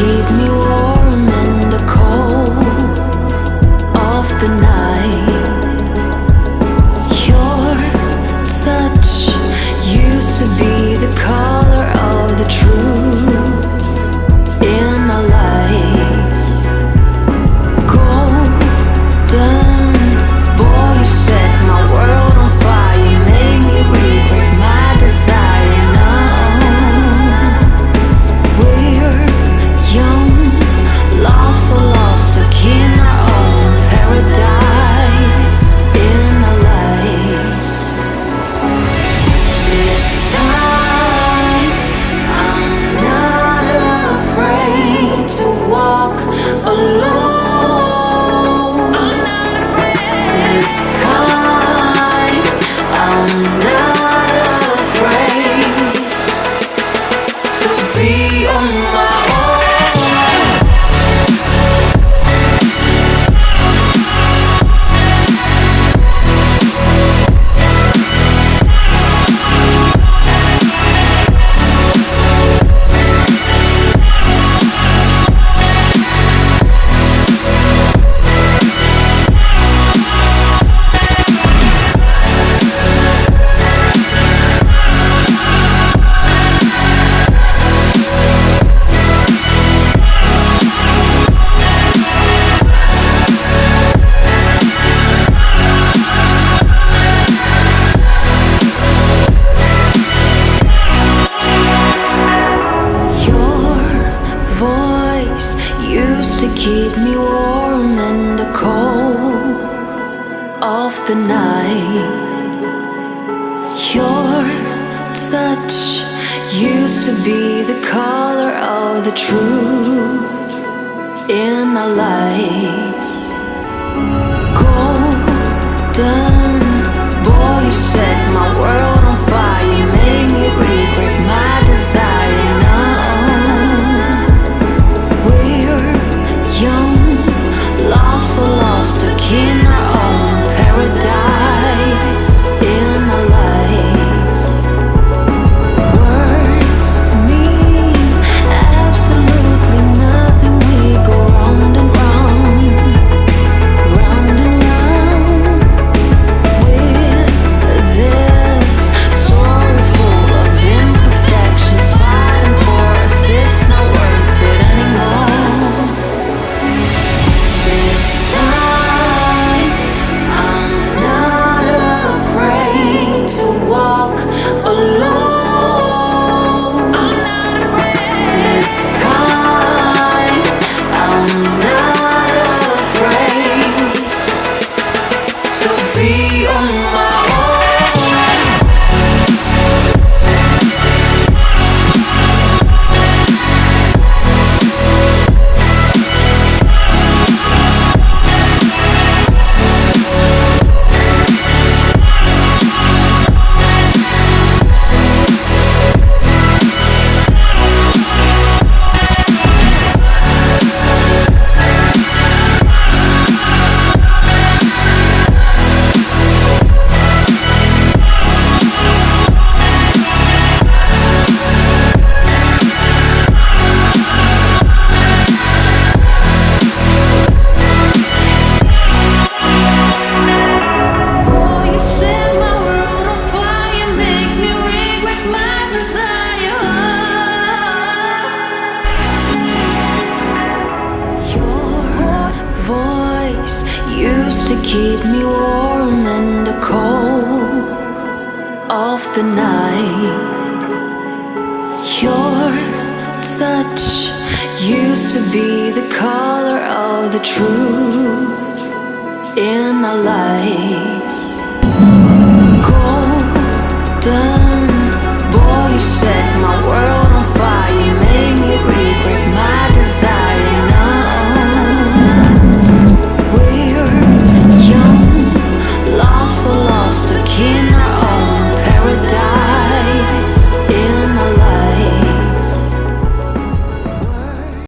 Keep me warm in the cold of the night. Your touch used to be the color of the truth in our lives. Golden boy, you set my world on fire. You made me regret my desire. Now we're young, lost, so lost, stuck in our own paradise in our lives. This time I'm not afraid to walk alone. I'm not afraid. This time I'm not afraid to be on my own. Keep me warm in the cold of the night. Your touch used to be the color of the truth in our lives. Golden boy, you set my world on fire. You made me regret my desire. Now we're young, lost, so lost, stuck in our own paradise in our lives. Words mean absolutely nothing. We go round and round, round and round with this story full of imperfections, fighting for us. It's not worth it anymore. This time I'm not afraid to walk alone. I'm not afraid. This time I'm not afraid to be on my keep me warm in the cold of the night. Your touch used to be the color of the truth in our lives. Golden boy, you set my world